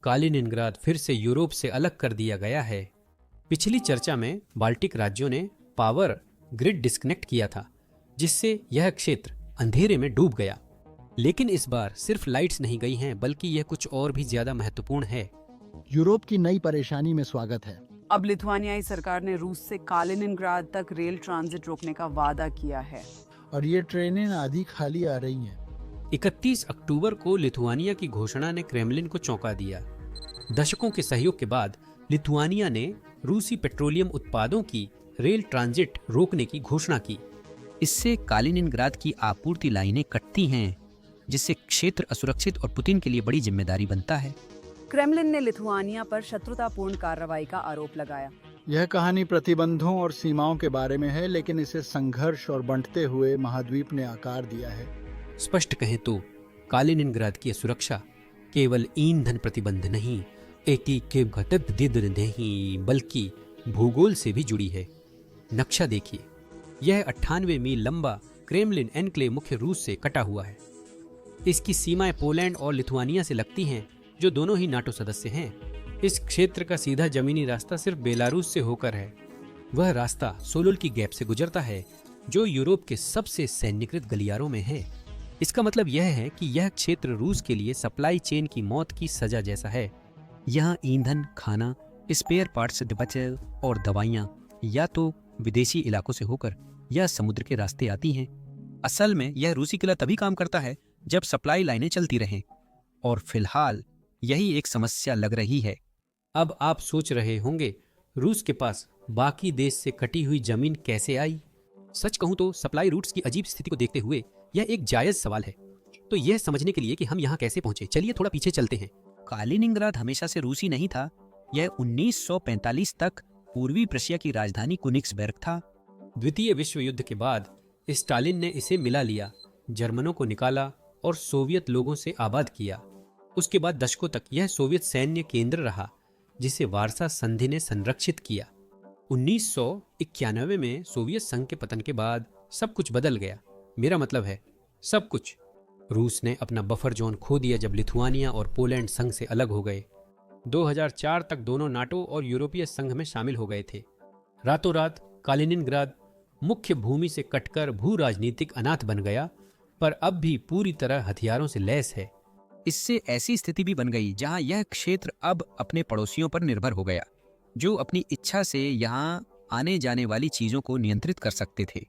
Kaliningrad फिर से Europe से अलग कर दिया गया है। पिछली चर्चा में बाल्टिक राज्यों ने पावर ग्रिड डिस्कनेक्ट किया था, जिससे यह क्षेत्र अंधेरे में डूब गया। लेकिन इस बार सिर्फ लाइट्स नहीं गई हैं, बल्कि यह कुछ और भी ज्यादा महत्वपूर्ण है। यूरोप की नई परेशानी में स्वागत है। अब लिथुआनियाई सरकार ने रूस से कालिनिनग्राद तक रेल ट्रांजिट रोकने का वादा किया है और ये ट्रेनें आधी खाली आ रही हैं। 31 अक्टूबर को लिथुआनिया की घोषणा ने क्रेमलिन को चौंका दिया। दशकों के सहयोग के बाद लिथुआनिया ने रूसी पेट्रोलियम उत्पादों की रेल ट्रांजिट रोकने की घोषणा की। इससे कालिनिनग्राद की आपूर्ति लाइनें कटती हैं, जिससे क्षेत्र असुरक्षित और पुतिन के लिए बड़ी जिम्मेदारी बनता है। क्रेमलिन ने लिथुआनिया पर शत्रुतापूर्ण कार्रवाई का आरोप लगाया। यह कहानी प्रतिबंधों और सीमाओं के बारे में है, लेकिन इसे संघर्ष और बंटते हुए महाद्वीप ने आकार दिया है। स्पष्ट कहें तो कालिनिनग्राद की सुरक्षा केवल ईंधन प्रतिबंध नहीं, नहीं, बल्कि भूगोल से भी जुड़ी है। नक्शा देखिए, यह 98 मील लंबा क्रेमलिन एनक्लेव मुख्य रूस से कटा हुआ है। इसकी सीमाएं पोलैंड और लिथुआनिया से लगती हैं, जो दोनों ही नाटो सदस्य हैं। इस क्षेत्र का सीधा जमीनी रास्ता सिर्फ बेलारूस से होकर है। वह रास्ता सोलोल की गैप से गुजरता है, जो यूरोप के सबसे सैन्यकृत गलियारों में है। इसका मतलब यह है कि यह क्षेत्र रूस के लिए सप्लाई चेन की मौत की सजा जैसा है। यहाँ ईंधन, खाना, स्पेयर पार्ट्स, डिपैचर और दवाइयाँ या तो विदेशी इलाकों से होकर या समुद्र के रास्ते आती हैं। असल में यह रूसी किला तभी काम करता है जब सप्लाई लाइनें चलती रहें, और फिलहाल यही एक समस्या लग रही है। अब आप सोच रहे होंगे, रूस के पास बाकी देश से कटी हुई जमीन कैसे आई? सच कहूं तो सप्लाई रूट्स की अजीब स्थिति को देखते हुए यह एक जायज सवाल है। तो यह समझने के लिए कि हम यहाँ कैसे पहुंचे, चलिए थोड़ा पीछे चलते हैं। कालिनिनग्राद हमेशा से रूसी नहीं था। यह 1945 तक पूर्वी प्रशिया की राजधानी कुनिग्सबर्ग था। द्वितीय विश्व युद्ध के बाद स्टालिन ने इसे मिला लिया, जर्मनों को निकाला और सोवियत लोगों से आबाद किया। उसके बाद दशकों तक यह सोवियत सैन्य केंद्र रहा, जिसे वार्सा संधि ने संरक्षित किया। 1991 में सोवियत संघ के पतन के बाद सब कुछ बदल गया। मेरा मतलब है सब कुछ। रूस ने अपना बफर जोन खो दिया जब लिथुआनिया और पोलैंड संघ से अलग हो गए। 2004 तक दोनों नाटो और यूरोपीय संघ में शामिल हो गए थे। रातों रात कालिनिनग्राद मुख्य भूमि से कटकर भू राजनीतिक अनाथ बन गया, पर अब भी पूरी तरह हथियारों से लैस है। इससे ऐसी स्थिति भी बन गई जहां यह क्षेत्र अब अपने पड़ोसियों पर निर्भर हो गया, जो अपनी इच्छा से यहां आने जाने वाली चीजों को नियंत्रित कर सकते थे।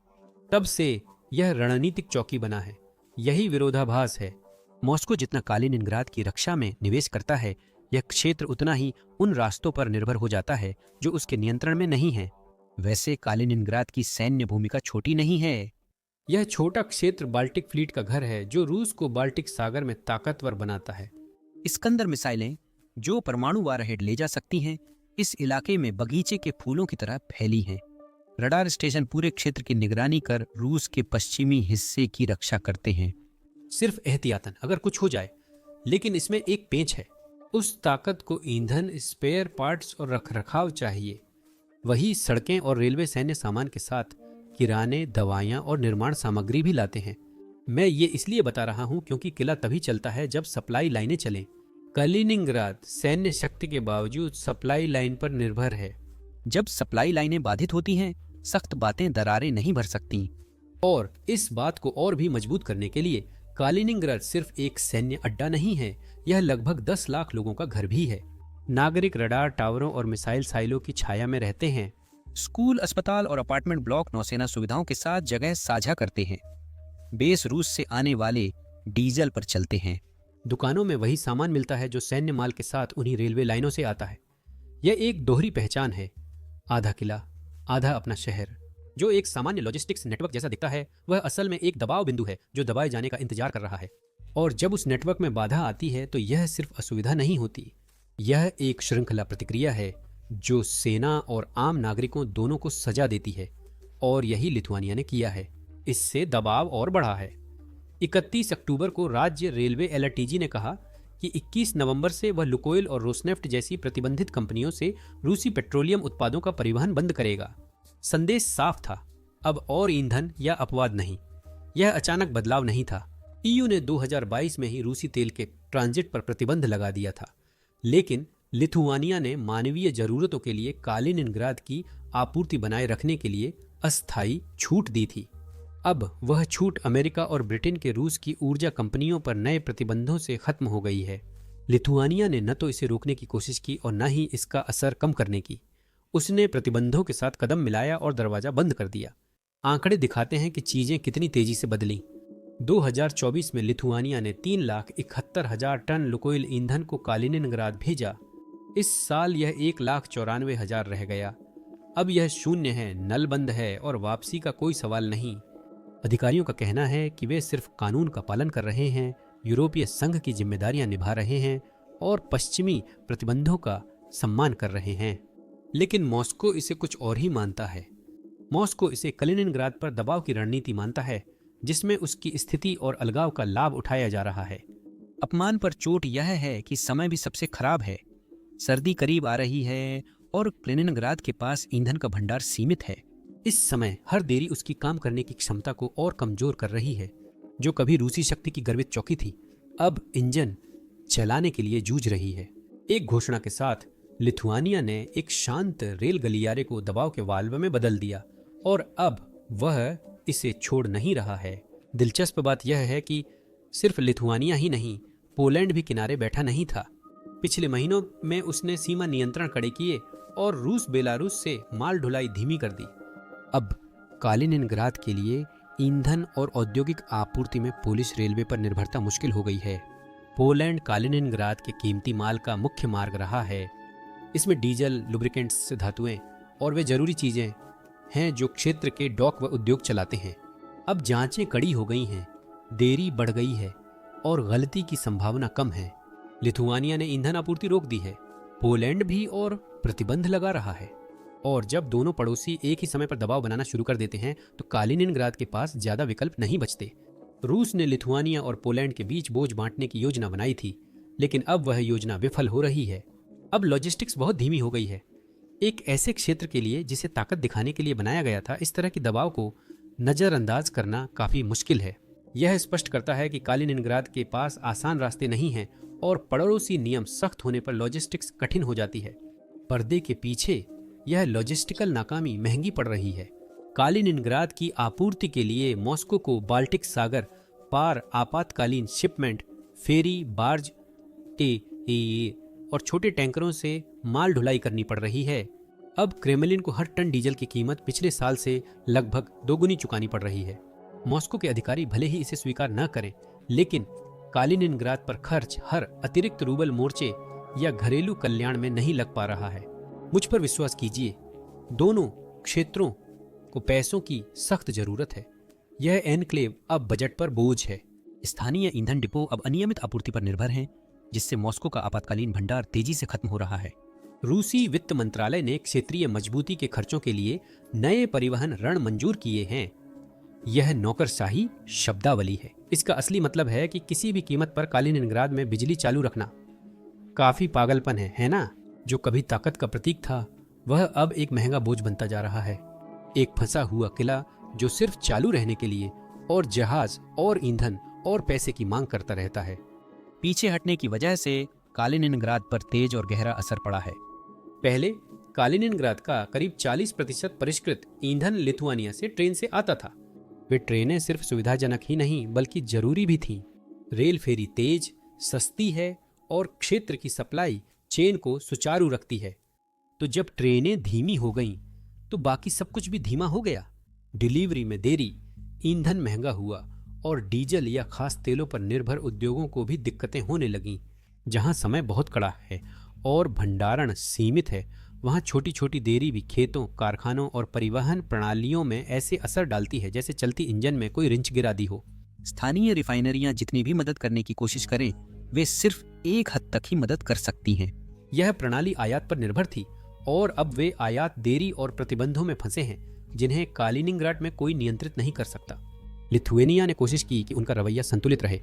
तब से यह रणनीतिक चौकी बना है। यही विरोधाभास है। मॉस्को जितना कालिनिनग्राद की रक्षा में निवेश करता है, यह क्षेत्र उतना ही उन रास्तों पर निर्भर हो जाता है जो उसके नियंत्रण में नहीं है। वैसे कालिनिनग्राद की सैन्य भूमिका छोटी नहीं है। यह छोटा क्षेत्र बाल्टिक फ्लीट का घर है, जो रूस को बाल्टिक सागर में ताकतवर बनाता है। इस्कंदर मिसाइलें, जो परमाणु वारहेड ले जा सकती हैं, इस इलाके में बगीचे के फूलों की तरह फैली हैं। रडार स्टेशन पूरे क्षेत्र की निगरानी कर रूस के पश्चिमी हिस्से की रक्षा करते हैं। सिर्फ एहतियातन अगर कुछ हो जाए। लेकिन इसमें एक पेंच है। उस ताकत को ईंधन, स्पेयर पार्ट्स और रखरखाव चाहिए। वही सड़कें और रेलवे सैन्य सामान के साथ किराने, दवाइयाँ और निर्माण सामग्री भी लाते हैं। मैं ये इसलिए बता रहा हूँ क्योंकि किला तभी चलता है जब सप्लाई लाइनें चलें। कालिनिनग्राद सैन्य शक्ति के बावजूद सप्लाई लाइन पर निर्भर है। जब सप्लाई लाइनें बाधित होती हैं, सख्त बातें दरारें नहीं भर सकती। और इस बात को और भी मजबूत करने के लिए कालिनिनग्राद सिर्फ एक सैन्य अड्डा नहीं है, यह लगभग 10 लाख लोगों का घर भी है। नागरिक रडार टावरों और मिसाइल साइलों की छाया में रहते हैं। स्कूल, अस्पताल और अपार्टमेंट ब्लॉक नौसेना सुविधाओं के साथ जगह साझा करते हैं। बेस रूस से आने वाले डीजल पर चलते हैं। दुकानों में वही सामान मिलता है जो सैन्य माल के साथ उन्हीं रेलवे लाइनों से आता है। यह एक दोहरी पहचान है, आधा किला, आधा अपना शहर। जो एक सामान्य लॉजिस्टिक्स नेटवर्क जैसा दिखता है, वह असल में एक दबाव बिंदु है जो दबाए जाने का इंतजार कर रहा है। और जब उस नेटवर्क में बाधा आती है तो यह सिर्फ असुविधा नहीं होती, यह एक श्रृंखला प्रतिक्रिया है जो सेना और आम नागरिकों दोनों को सजा देती है। और यही लिथुआनिया ने किया है। इससे दबाव और बढ़ा है। 31 अक्टूबर को राज्य रेलवे एलटीजी ने कहा कि 21 नवंबर से वह लुकोइल और रोसनेफ्ट जैसी प्रतिबंधित कंपनियों से रूसी पेट्रोलियम उत्पादों का परिवहन बंद करेगा। संदेश साफ था, अब और ईंधन या अपवाद नहीं। यह अचानक बदलाव नहीं था। ईयू ने 2022 में ही रूसी तेल के ट्रांजिट पर प्रतिबंध लगा दिया था, लेकिन लिथुआनिया ने मानवीय जरूरतों के लिए कालिनिनग्राद की आपूर्ति बनाए रखने के लिए अस्थायी छूट दी थी। अब वह छूट अमेरिका और ब्रिटेन के रूस की ऊर्जा कंपनियों पर नए प्रतिबंधों से खत्म हो गई है। लिथुआनिया ने न तो इसे रोकने की कोशिश की और न ही इसका असर कम करने की। उसने प्रतिबंधों के साथ कदम मिलाया और दरवाजा बंद कर दिया। आंकड़े दिखाते हैं कि चीजें कितनी तेजी से बदलीं। 2024 में लिथुआनिया ने 3,71,000 टन लुकोइल ईंधन को कालिनिनग्राद भेजा। इस साल यह 1,94,000 रह गया। अब यह शून्य है, नल बंद है और वापसी का कोई सवाल नहीं। अधिकारियों का कहना है कि वे सिर्फ कानून का पालन कर रहे हैं, यूरोपीय संघ की जिम्मेदारियां निभा रहे हैं और पश्चिमी प्रतिबंधों का सम्मान कर रहे हैं। लेकिन मॉस्को इसे कुछ और ही मानता है। मॉस्को इसे कलिनिनग्राद पर दबाव की रणनीति मानता है, जिसमें उसकी स्थिति और अलगाव का लाभ उठाया जा रहा है। अपमान पर चोट यह है कि समय भी सबसे खराब है। सर्दी करीब आ रही है और कलिनिनग्राद के पास ईंधन का भंडार सीमित है। इस समय हर देरी उसकी काम करने की क्षमता को और कमजोर कर रही है। जो कभी रूसी शक्ति की गर्वित चौकी थी, अब इंजन चलाने के लिए जूझ रही है। एक घोषणा के साथ लिथुआनिया ने एक शांत रेल गलियारे को दबाव के वाल्व में बदल दिया और अब वह इसे छोड़ नहीं रहा है। दिलचस्प बात यह है कि सिर्फ लिथुआनिया ही नहीं, पोलैंड भी किनारे बैठा नहीं था। पिछले महीनों में उसने सीमा नियंत्रण कड़े किए और रूस बेलारूस से माल ढुलाई धीमी कर दी। अब कालिनिनग्राद के लिए ईंधन और औद्योगिक आपूर्ति में पोलिश रेलवे पर निर्भरता मुश्किल हो गई है। पोलैंड कालिनिनग्राद के कीमती माल का मुख्य मार्ग रहा है। इसमें डीजल, लुब्रिकेंट्स, धातुएं और वे जरूरी चीजें हैं जो क्षेत्र के डॉक व उद्योग चलाते हैं। अब जांचें कड़ी हो गई हैं, देरी बढ़ गई है और गलती की संभावना कम है। लिथुआनिया ने ईंधन आपूर्ति रोक दी है, पोलैंड भी, और प्रतिबंध लगा रहा है। और जब दोनों पड़ोसी एक ही समय पर दबाव बनाना शुरू कर देते हैं तो कालिनिनग्राद के पास ज्यादा विकल्प नहीं बचते। रूस ने लिथुआनिया और पोलैंड के बीच बोझ बांटने की योजना बनाई थी, लेकिन अब वह योजना विफल हो रही है। अब लॉजिस्टिक्स बहुत धीमी हो गई है। एक ऐसे क्षेत्र के लिए जिसे ताकत दिखाने के लिए बनाया गया था, इस तरह के दबाव को नजरअंदाज करना काफी मुश्किल है। यह स्पष्ट करता है कि कालिनिनग्राद के पास आसान रास्ते नहीं हैं और पड़ोसी नियम सख्त होने पर लॉजिस्टिक्स कठिन हो जाती है। पर्दे के पीछे यह लॉजिस्टिकल नाकामी महंगी पड़ रही है। कालिनिनग्राद की आपूर्ति के लिए मॉस्को को बाल्टिक सागर पार आपातकालीन शिपमेंट, फेरी, बार्ज, और छोटे टैंकरों से माल ढुलाई करनी पड़ रही है। अब क्रेमलिन को हर टन डीजल की कीमत पिछले साल से लगभग दोगुनी चुकानी पड़ रही है। मॉस्को के अधिकारी भले ही इसे स्वीकार न करें, लेकिन कालिनिनग्राद पर खर्च हर अतिरिक्त रूबल मोर्चे या घरेलू कल्याण में नहीं लग पा रहा है। मुझ पर विश्वास कीजिए, दोनों क्षेत्रों को पैसों की सख्त जरूरत है। यह एनक्लेव अब बजट पर बोझ है। स्थानीय ईंधन डिपो अब अनियमित आपूर्ति पर निर्भर हैं, जिससे मॉस्को का आपातकालीन भंडार तेजी से खत्म हो रहा है। रूसी वित्त मंत्रालय ने क्षेत्रीय मजबूती के खर्चों के लिए नए परिवहन ऋण मंजूर किए हैं। यह नौकरशाही शब्दावली है। इसका असली मतलब है कि किसी भी कीमत पर कालिनिनग्राद में बिजली चालू रखना। काफी पागलपन है ना? जो कभी ताकत का प्रतीक था, वह अब एक महंगा बोझ बनता जा रहा है। एक फंसा हुआ किला जो सिर्फ चालू रहने के लिए और जहाज और ईंधन और पैसे की मांग करता रहता है। पीछे हटने की वजह से कालिनिनग्राद पर तेज और गहरा असर पड़ा है। पहले कालिनिनग्राद का करीब 40% परिष्कृत ईंधन लिथुआनिया से ट्रेन से आता था। वे ट्रेनें सिर्फ सुविधाजनक ही नहीं बल्कि जरूरी भी थीं। रेल फेरी तेज, सस्ती है और क्षेत्र की सप्लाई चेन को सुचारू रखती है। तो जब ट्रेनें धीमी हो गईं, तो बाकी सब कुछ भी धीमा हो गया। डिलीवरी में देरी, ईंधन महंगा हुआ और डीजल या खास तेलों पर निर्भर उद्योगों को भी दिक्कतें होने लगीं। जहां समय बहुत कड़ा है और भंडारण सीमित है, वहां छोटी छोटी देरी भी खेतों, कारखानों और परिवहन प्रणालियों में ऐसे असर डालती है जैसे चलती इंजन में कोई रिंच गिरा दी हो। स्थानीय रिफाइनरियां जितनी भी मदद करने की कोशिश करें, वे सिर्फ एक हद तक ही मदद कर सकती हैं। यह प्रणाली आयात पर निर्भर थी और अब वे आयात देरी और प्रतिबंधों में फंसे हैं, जिन्हें कालिनिनग्राड में कोई नियंत्रित नहीं कर सकता। लिथुआनिया ने कोशिश की कि उनका रवैया संतुलित रहे।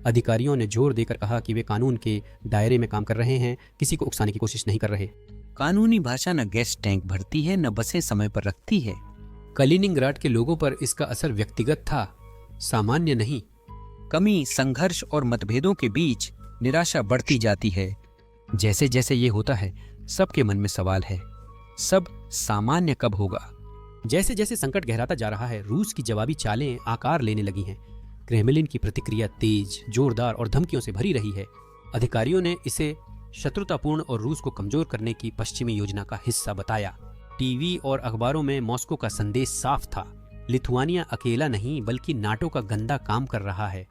अधिकारियों ने जोर देकर कहा कि वे कानून के दायरे में काम कर रहे हैं, किसी को उकसाने की कोशिश नहीं कर रहे। कानूनी भाषा न गैस टैंक भरती है, न बसें समय पर रखती है। कलिनिनग्राड के लोगों पर इसका असर व्यक्तिगत था, सामान्य नहीं। कमी, संघर्ष और मतभेदों के बीच निराशा बढ़ती जाती है। जैसे जैसे ये होता है, सबके मन में सवाल है, सब सामान्य कब होगा? जैसे जैसे संकट गहराता जा रहा है, रूस की जवाबी चालें आकार लेने लगी हैं। क्रेमलिन की प्रतिक्रिया तेज, जोरदार और धमकियों से भरी रही है। अधिकारियों ने इसे शत्रुतापूर्ण और रूस को कमजोर करने की पश्चिमी योजना का हिस्सा बताया। टीवी और अखबारों में मॉस्को का संदेश साफ था, लिथुआनिया अकेला नहीं बल्कि नाटो का गंदा काम कर रहा है।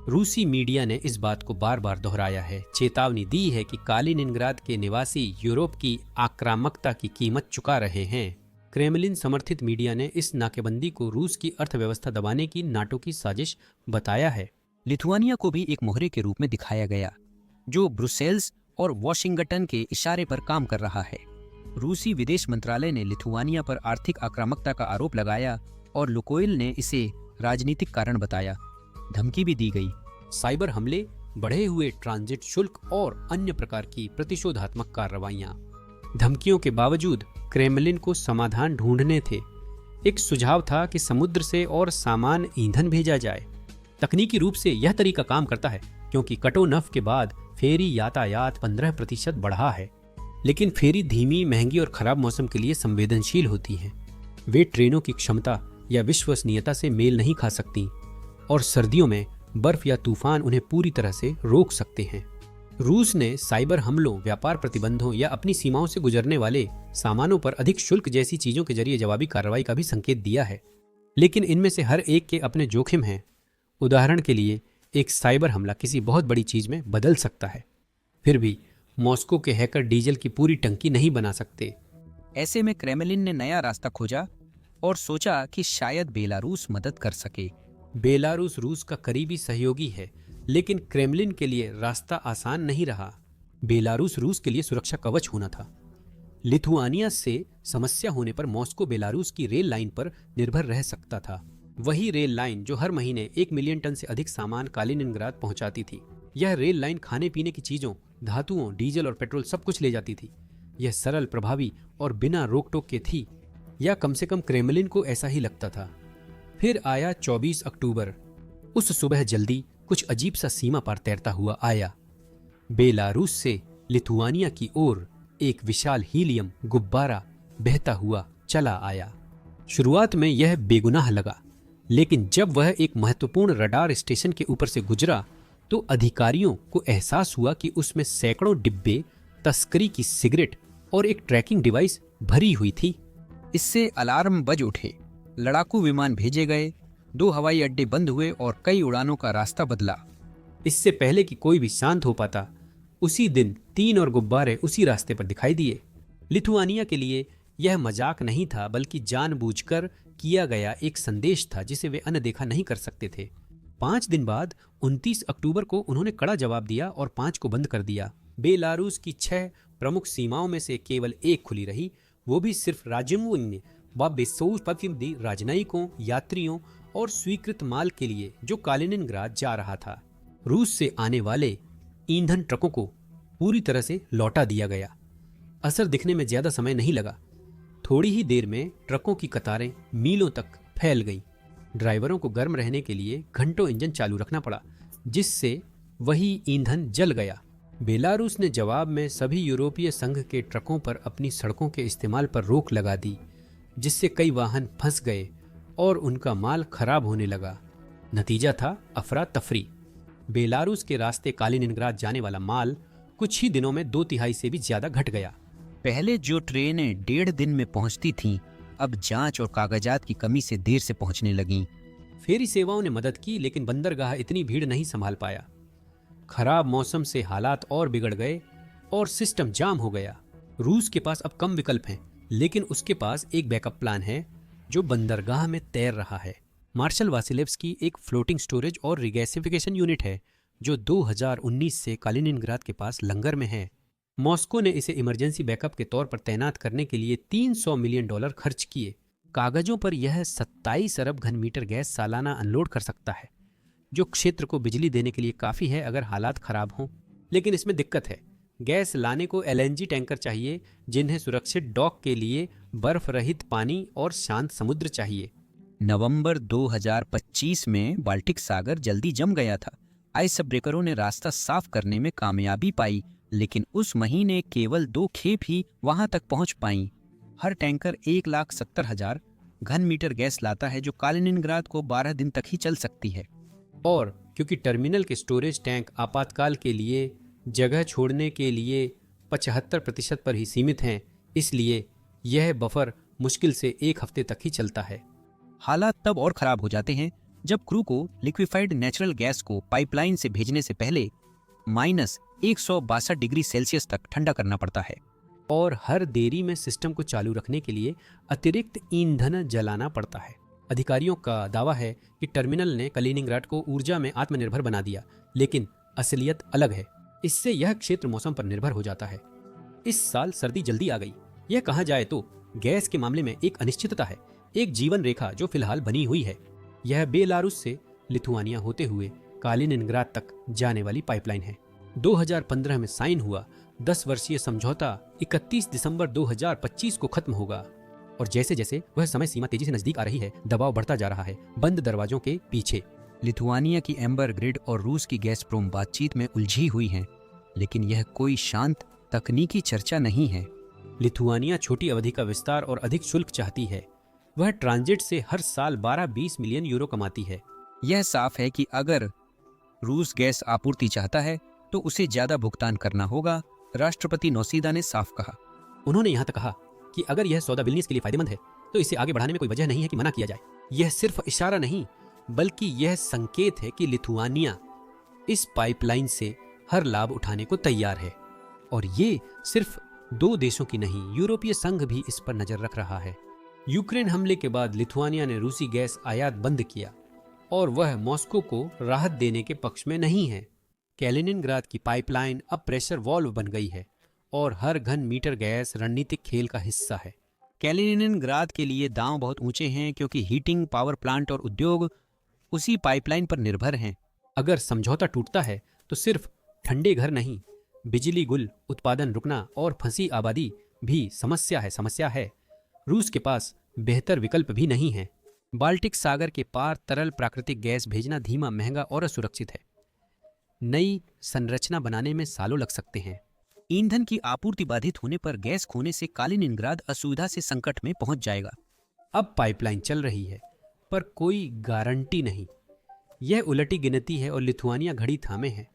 रूसी मीडिया ने इस बात को बार बार दोहराया है, चेतावनी दी है कि कालिनिनग्राद के निवासी यूरोप की आक्रामकता की कीमत चुका रहे हैं। क्रेमलिन समर्थित मीडिया ने इस नाकेबंदी को रूस की अर्थव्यवस्था दबाने की नाटो की साजिश बताया है। लिथुआनिया को भी एक मोहरे के रूप में दिखाया गया, जो ब्रुसेल्स और वॉशिंगटन के इशारे पर काम कर रहा है। रूसी विदेश मंत्रालय ने लिथुआनिया पर आर्थिक आक्रामकता का आरोप लगाया और लुकोइल ने इसे राजनीतिक कारण बताया। धमकी भी दी गई। साइबर हमले, बढ़े हुए ट्रांजिट शुल्क और अन्य प्रकार की प्रतिशोधात्मक कार्रवाइयां। धमकियों के बावजूद क्रेमलिन को समाधान ढूंढने थे। एक सुझाव था कि समुद्र से और सामान ईंधन भेजा जाए। तकनीकी रूप से यह तरीका काम करता है क्योंकि कटोनफ के बाद फेरी यातायात 15% बढ़ा है, लेकिन फेरी धीमी, महंगी और खराब मौसम के लिए संवेदनशील होती हैं। वे ट्रेनों की क्षमता या विश्वसनीयता से मेल नहीं खा सकती और सर्दियों में बर्फ या तूफान उन्हें पूरी तरह से रोक सकते हैं। रूस ने साइबर हमलों, व्यापार प्रतिबंधों या अपनी सीमाओं से गुजरने वाले सामानों पर अधिक शुल्क जैसी चीजों के जरिए जवाबी कार्रवाई का भी संकेत दिया है, लेकिन इनमें से हर एक के अपने जोखिम हैं। उदाहरण के लिए, एक साइबर हमला किसी बहुत बड़ी चीज में बदल सकता है। फिर भी मॉस्को के हैकर डीजल की पूरी टंकी नहीं बना सकते। ऐसे में क्रेमलिन ने नया रास्ता खोजा और सोचा कि शायद बेलारूस मदद कर सके। बेलारूस रूस का करीबी सहयोगी है, लेकिन क्रेमलिन के लिए रास्ता आसान नहीं रहा। बेलारूस रूस के लिए सुरक्षा कवच होना था। लिथुआनिया से समस्या होने पर मॉस्को बेलारूस की रेल लाइन पर निर्भर रह सकता था। वही रेल लाइन जो हर महीने 1 मिलियन टन से अधिक सामान कालिनिनग्राद पहुंचाती थी। यह रेल लाइन खाने पीने की चीजों, धातुओं, डीजल और पेट्रोल सब कुछ ले जाती थी। यह सरल, प्रभावी और बिना रोक टोक के थी, या कम से कम क्रेमलिन को ऐसा ही लगता था। फिर आया 24 अक्टूबर। उस सुबह जल्दी कुछ अजीब सा सीमा पार तैरता हुआ आया। बेलारूस से लिथुआनिया की ओर एक विशाल हीलियम गुब्बारा बहता हुआ चला आया। शुरुआत में यह बेगुनाह लगा, लेकिन जब वह एक महत्वपूर्ण रडार स्टेशन के ऊपर से गुजरा तो अधिकारियों को एहसास हुआ कि उसमें सैकड़ों डिब्बे, तस्करी की सिगरेट और एक ट्रैकिंग डिवाइस भरी हुई थी। इससे अलार्म बज उठे, लड़ाकू विमान भेजे गए, 2 हवाई अड्डे बंद हुए और कई उड़ानों का रास्ता बदला। इससे पहले कि कोई भी शांत हो पाता, उसी दिन 3 और गुब्बारे उसी रास्ते पर दिखाई दिए। लिथुआनिया के लिए यह मजाक नहीं था, बल्कि जानबूझकर किया गया एक संदेश था जिसे वे अनदेखा नहीं कर सकते थे। 5 दिन बाद 29 अक्टूबर को उन्होंने कड़ा जवाब दिया और 5 को बंद कर दिया। बेलारूस की 6 प्रमुख सीमाओं में से केवल एक खुली रही, वो भी सिर्फ राजमुन्य व बेसोस पतिमदी राजनयिकों, यात्रियों और स्वीकृत माल के लिए जो कालिनिनग्राद जा रहा था। रूस से आने वाले ईंधन ट्रकों को पूरी तरह से लौटा दिया गया। असर दिखने में ज्यादा समय नहीं लगा। थोड़ी ही देर में ट्रकों की कतारें मीलों तक फैल गईं। ड्राइवरों को गर्म रहने के लिए घंटों इंजन चालू रखना पड़ा, जिससे वही ईंधन जल गया। बेलारूस ने जवाब में सभी यूरोपीय संघ के ट्रकों पर अपनी सड़कों के इस्तेमाल पर रोक लगा दी, जिससे कई वाहन फंस गए और उनका माल खराब होने लगा। नतीजा था अफरा तफरी। बेलारूस के रास्ते कालिनिनग्राद जाने वाला माल कुछ ही दिनों में 2/3 से भी ज्यादा घट गया। पहले जो ट्रेनें 1.5 दिन में पहुंचती थीं, अब जांच और कागजात की कमी से देर से पहुंचने लगीं। फेरी सेवाओं ने मदद की, लेकिन बंदरगाह इतनी भीड़ नहीं संभाल पाया। खराब मौसम से हालात और बिगड़ गए और सिस्टम जाम हो गया। रूस के पास अब कम विकल्प हैं, लेकिन उसके पास एक बैकअप प्लान है जो बंदरगाह में तैर रहा है। मार्शल वासिलेव्स्की एक फ्लोटिंग स्टोरेज और रिगैसिफिकेशन यूनिट है जो 2019 से कालिनिनग्राद के पास लंगर में है। मॉस्को ने इसे इमरजेंसी बैकअप के तौर पर तैनात करने के लिए $300 मिलियन खर्च किए। कागजों पर यह 27 अरब घन मीटर गैस सालाना अनलोड कर सकता है, जो क्षेत्र को बिजली देने के लिए काफ़ी है अगर हालात खराब हों। लेकिन इसमें दिक्कत है, गैस लाने को LNG टैंकर चाहिए, जिन्हें सुरक्षित डॉक के लिए बर्फ रहित पानी और शांत समुद्र चाहिए। नवंबर 2025 में बाल्टिक सागर जल्दी जम गया था। आइस ब्रेकरों ने रास्ता साफ करने में कामयाबी पाई लेकिन उस महीने केवल 2 खेप ही वहां तक पहुंच पाईं। हर टैंकर 1,70,000 घन मीटर गैस लाता है, जो कालिनिनग्राद को 12 दिन तक ही चल सकती है। और क्योंकि टर्मिनल के स्टोरेज टैंक आपातकाल के लिए जगह छोड़ने के लिए 75% पर ही सीमित हैं, इसलिए यह बफर मुश्किल से 1 हफ्ते तक ही चलता है। हालात तब और खराब हो जाते हैं जब क्रू को लिक्विफाइड नेचुरल गैस को पाइपलाइन से भेजने से पहले -162 डिग्री सेल्सियस तक ठंडा करना पड़ता है। और हर देरी में सिस्टम को चालू रखने के लिए अतिरिक्त ईंधन जलाना पड़ता है। अधिकारियों का दावा है कि टर्मिनल ने कलिनिंग्राड को ऊर्जा में आत्मनिर्भर बना दिया, लेकिन असलियत अलग है। इससे यह क्षेत्र मौसम पर निर्भर हो जाता है। इस साल सर्दी जल्दी आ गई। यह कहा जाए तो गैस के मामले में एक अनिश्चितता है, एक जीवन रेखा जो फिलहाल बनी हुई है। यह बेलारूस से लिथुआनिया होते हुए कालिनिनग्राद तक जाने वाली पाइपलाइन है। 2015 में साइन हुआ 10 वर्षीय समझौता 31 दिसंबर 2025 को खत्म होगा। और जैसे जैसे वह समय सीमा तेजी से नजदीक आ रही है, दबाव बढ़ता जा रहा है बंद दरवाजों के पीछे। लिथुआनिया की एम्बर ग्रिड और रूस की गैसप्रोम बातचीत में उलझी हुई हैं, लेकिन यह कोई शांत तकनीकी चर्चा नहीं है। लिथुआनिया छोटी अवधि का विस्तार और अधिक शुल्क चाहती है। वह ट्रांजिट से हर साल 12-20 मिलियन यूरो कमाती है। यह साफ है कि अगर रूस गैस आपूर्ति चाहता है तो उसे ज्यादा भुगतान करना होगा, राष्ट्रपति नौसीदा ने साफ कहा। उन्होंने यहाँ तक कहा कि अगर यह सौदा विल्नियस के लिए फायदेमंद है तो इसे आगे बढ़ाने में कोई वजह नहीं है कि मना किया जाए। यह सिर्फ इशारा नहीं, बल्कि यह संकेत है कि लिथुआनिया इस पाइपलाइन से हर लाभ उठाने को तैयार है। और ये सिर्फ 2 देशों की नहीं, यूरोपीय संघ भी इस पर नजर रख रहा है। यूक्रेन हमले के बाद लिथुआनिया ने रूसी गैस आयात बंद किया और वह मॉस्को को राहत देने के पक्ष में नहीं है। कैलिनिनग्राद की पाइपलाइन अब प्रेशर वॉल्व बन गई है और हर घन मीटर गैस रणनीतिक खेल का हिस्सा है। कैलिनिनग्राद के लिए दांव बहुत ऊंचे हैं क्योंकि हीटिंग, पावर प्लांट और उद्योग उसी पाइपलाइन पर निर्भर हैं। अगर समझौता टूटता है तो सिर्फ ठंडे घर नहीं, बिजली गुल उत्पादन रुकना और फंसी आबादी भी समस्या है। रूस के पास बेहतर विकल्प भी नहीं है। बाल्टिक सागर के पार तरल प्राकृतिक गैस भेजना धीमा, महंगा और असुरक्षित है। नई संरचना बनाने में सालों लग सकते हैं। ईंधन की आपूर्ति बाधित होने पर गैस खोने से कालिनिनग्राद असुविधा से संकट में पहुंच जाएगा। अब पाइपलाइन चल रही है पर कोई गारंटी नहीं। यह उलटी गिनती है और लिथुआनिया घड़ी थामे है।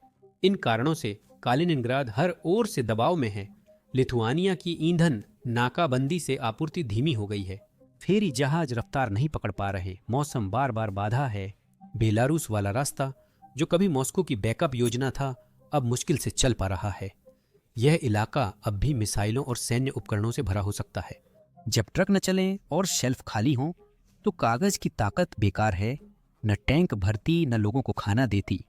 इन कारणों से कालिनिनग्राद हर ओर से दबाव में है। लिथुआनिया की ईंधन नाकाबंदी से आपूर्ति धीमी हो गई है। फेरी जहाज रफ्तार नहीं पकड़ पा रहे। मौसम बार बार बाधा है। बेलारूस वाला रास्ता जो कभी मॉस्को की बैकअप योजना था, अब मुश्किल से चल पा रहा है। यह इलाका अब भी मिसाइलों और सैन्य उपकरणों से भरा हो सकता है। जब ट्रक न चलें और शेल्फ खाली हों तो कागज की ताकत बेकार है, न टैंक भरती न लोगों को खाना देती।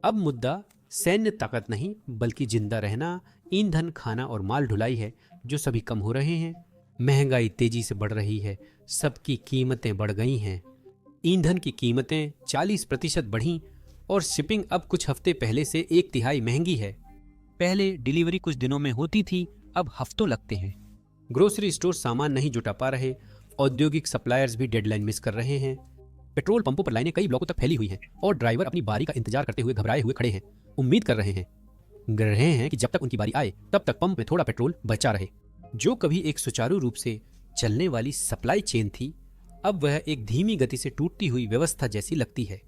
अब मुद्दा सैन्य ताकत नहीं बल्कि जिंदा रहना, ईंधन, खाना और माल ढुलाई है, जो सभी कम हो रहे हैं। महंगाई तेजी से बढ़ रही है, सबकी कीमतें बढ़ गई हैं। ईंधन की कीमतें 40% बढ़ीं और शिपिंग अब कुछ हफ्ते पहले से 1/3 महंगी है। पहले डिलीवरी कुछ दिनों में होती थी, अब हफ्तों लगते हैं। ग्रोसरी स्टोर सामान नहीं जुटा पा रहे। औद्योगिक सप्लायर्स भी डेडलाइन मिस कर रहे हैं। पेट्रोल पंपों पर लाइनें कई ब्लॉकों तक फैली हुई हैं और ड्राइवर अपनी बारी का इंतजार करते हुए घबराए हुए खड़े हैं। उम्मीद कर रहे हैं कि जब तक उनकी बारी आए तब तक पंप में थोड़ा पेट्रोल बचा रहे। जो कभी एक सुचारू रूप से चलने वाली सप्लाई चेन थी, अब वह एक धीमी गति से टूटती हुई व्यवस्था जैसी लगती है।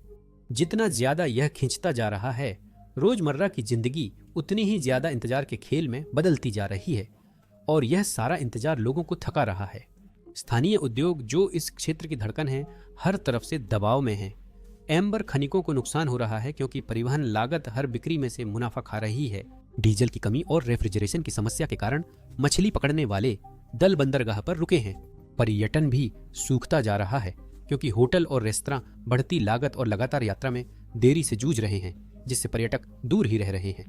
जितना ज्यादा यह खिंचता जा रहा है, रोजमर्रा की जिंदगी उतनी ही ज्यादा इंतजार के खेल में बदलती जा रही है और यह सारा इंतजार लोगों को थका रहा है। स्थानीय उद्योग जो इस क्षेत्र की धड़कन है, हर तरफ से दबाव में है। एम्बर खनिकों को नुकसान हो रहा है क्योंकि परिवहन लागत हर बिक्री में से मुनाफा खा रही है। डीजल की कमी और रेफ्रिजरेशन की समस्या के कारण मछली पकड़ने वाले दल बंदरगाह पर रुके हैं। पर्यटन भी सूखता जा रहा है क्योंकि होटल और रेस्तरां बढ़ती लागत और लगातार यात्रा में देरी से जूझ रहे हैं, जिससे पर्यटक दूर ही रह रहे हैं।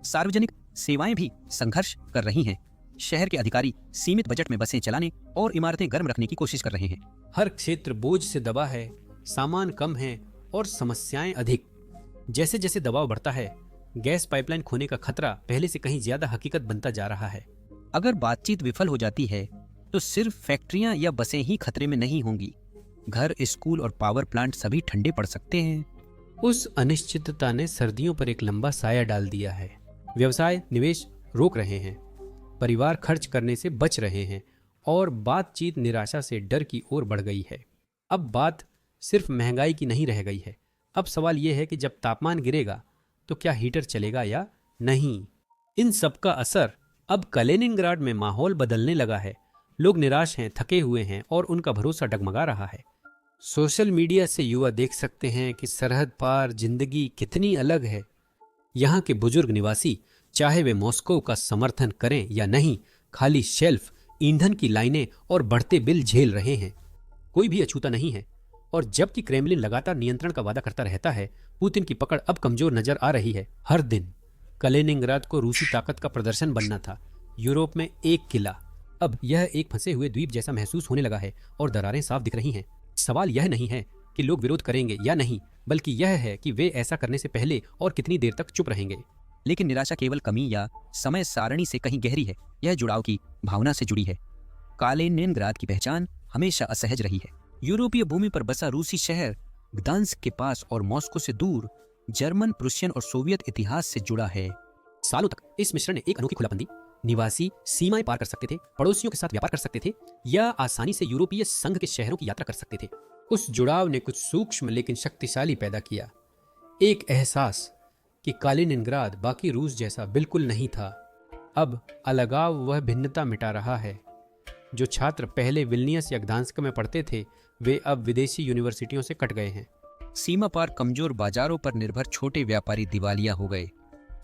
सार्वजनिक सेवाएं भी संघर्ष कर रही हैं। शहर के अधिकारी सीमित बजट में बसें चलाने और इमारतें गर्म रखने की कोशिश कर रहे हैं। हर क्षेत्र बोझ से दबा है, सामान कम है और समस्याएं अधिक। जैसे जैसे दबाव बढ़ता है, गैस पाइपलाइन खोने का खतरा पहले से कहीं ज्यादा हकीकत बनता जा रहा है। अगर बातचीत विफल हो जाती है तो सिर्फ फैक्ट्रियां या बसें ही खतरे में नहीं होंगी। घर, स्कूल और पावर प्लांट सभी ठंडे पड़ सकते हैं। उस अनिश्चितता ने सर्दियों पर एक लंबा साया डाल दिया है। व्यवसाय, निवेश रोक रहे हैं, परिवार खर्च करने से बच रहे हैं और बातचीत निराशा से डर की ओर बढ़ गई है। अब बात सिर्फ महंगाई की नहीं रह गई है। अब सवाल यह है कि जब तापमान गिरेगा तो क्या हीटर चलेगा या नहीं। इन सब का असर अब कलिनिनग्राड में माहौल बदलने लगा है। लोग निराश हैं, थके हुए हैं और उनका भरोसा डगमगा रहा है। सोशल मीडिया से युवा देख सकते हैं कि सरहद पार जिंदगी कितनी अलग है। यहाँ के बुजुर्ग निवासी, चाहे वे मॉस्को का समर्थन करें या नहीं, खाली शेल्फ, ईंधन की लाइनें और बढ़ते बिल झेल रहे हैं। कोई भी अछूता नहीं है। और जबकि क्रेमलिन लगातार नियंत्रण का वादा करता रहता है, पुतिन की पकड़ अब कमजोर नजर आ रही है। हर दिन कलिनिनग्राड को रूसी ताकत का प्रदर्शन बनना था। यूरोप में एक किला, अब यह एक फंसे हुए द्वीप जैसा महसूस होने लगा है और दरारें साफ दिख रही हैं। सवाल यह नहीं है कि लोग विरोध करेंगे या नहीं, बल्कि यह है कि वे ऐसा करने से पहले और कितनी देर तक चुप रहेंगे। लेकिन निराशा केवल कमी या समय सारणी से कहीं गहरी है। यह जुड़ाव की भावना से जुड़ी है। कालिनिनग्राड की पहचान हमेशा असहज रही है। यूरोपीय भूमि पर बसा रूसी शहर ग्दांस्क के पास और मॉस्को से दूर जर्मन, प्रुशियन और सोवियत इतिहास से जुड़ा है। सालों तक इस मिश्रण ने एक अनोखी खुलापन दी। निवासी सीमाएं पार कर सकते थे, पड़ोसियों के साथ व्यापार कर सकते थे या आसानी से यूरोपीय संघ के शहरों की यात्रा कर सकते थे। उस जुड़ाव ने कुछ सूक्ष्म लेकिन शक्तिशाली पैदा किया। एक एहसास कि कालिनिनग्राड बाकी रूस जैसा बिल्कुल नहीं था। अब अलगाव वह भिन्नता मिटा रहा है। जो छात्र पहले विल्नियस या ग्दांस्क में पढ़ते थे, वे अब विदेशी यूनिवर्सिटियों से कट गए हैं। सीमा पार कमजोर बाजारों पर निर्भर छोटे व्यापारी दिवालिया हो गए।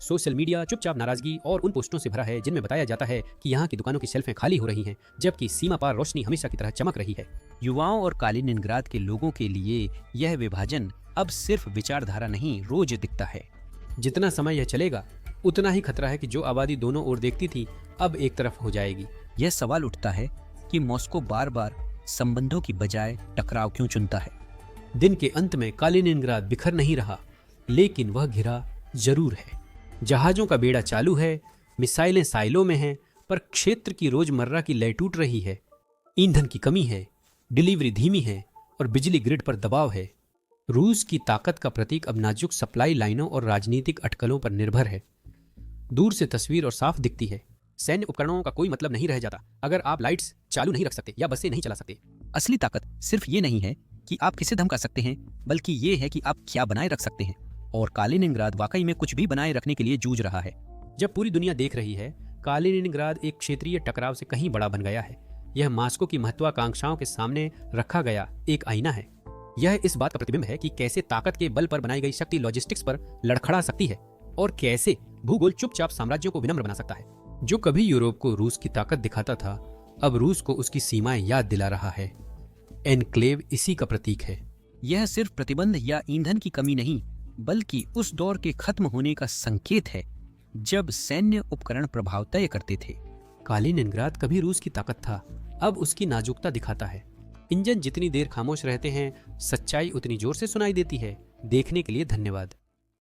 सोशल मीडिया चुपचाप नाराजगी और उन पोस्टों से भरा है जिनमें बताया जाता है कि यहाँ की दुकानों की शेल्फें खाली हो रही हैं, जबकि सीमा पार रोशनी हमेशा की तरह चमक रही है। युवाओं और कालिनिनग्राड के लोगों के लिए यह विभाजन अब सिर्फ विचारधारा नहीं, रोज दिखता है। जितना समय यह चलेगा, उतना ही खतरा है कि जो आबादी दोनों ओर देखती थी, अब एक तरफ हो जाएगी। यह सवाल उठता है कि मॉस्को बार बार संबंधों की बजाय टकराव क्यों चुनता है। दिन के अंत में कालिनिनग्राड बिखर नहीं रहा, लेकिन वह घिरा जरूर है। जहाजों का बेड़ा चालू है, मिसाइलें साइलों में हैं, पर क्षेत्र की रोजमर्रा की लय टूट रही है। ईंधन की कमी है, डिलीवरी धीमी है और बिजली ग्रिड पर दबाव है। रूस की ताकत का प्रतीक अब नाजुक सप्लाई लाइनों और राजनीतिक अटकलों पर निर्भर है। दूर से तस्वीर और साफ दिखती है। सैन्य उपकरणों का कोई मतलब नहीं रह जाता अगर आप लाइट्स चालू नहीं रख सकते या बसें नहीं चला सकते। असली ताकत सिर्फ ये नहीं है कि आप किसे धमका सकते हैं, बल्कि ये है कि आप क्या बनाए रख सकते हैं। और कालिनिनग्राड वाकई में कुछ भी बनाए रखने के लिए जूझ रहा है। जब पूरी दुनिया देख रही है, कालिनिनग्राड एक क्षेत्रीय टकराव से कहीं बड़ा बन गया है। यह मॉस्को की महत्वाकांक्षाओं के सामने रखा गया एक आईना है। यह इस बात का प्रतिबिंब है कि कैसे ताकत के बल पर बनाई गई शक्ति लॉजिस्टिक्स पर लड़खड़ा सकती है और कैसे भूगोल चुपचाप साम्राज्यों को विनम्र बना सकता है। जो कभी यूरोप को रूस की ताकत दिखाता था, अब रूस को उसकी सीमाएं याद दिला रहा है। एनक्लेव इसी का प्रतीक है। यह सिर्फ प्रतिबंध या ईंधन की कमी नहीं, बल्कि उस दौर के खत्म होने का संकेत है जब सैन्य उपकरण प्रभाव तय करते थे। कालिनिनग्राड कभी रूस की ताकत था, अब उसकी नाजुकता दिखाता है। इंजन जितनी देर खामोश रहते हैं, सच्चाई उतनी जोर से सुनाई देती है। देखने के लिए धन्यवाद।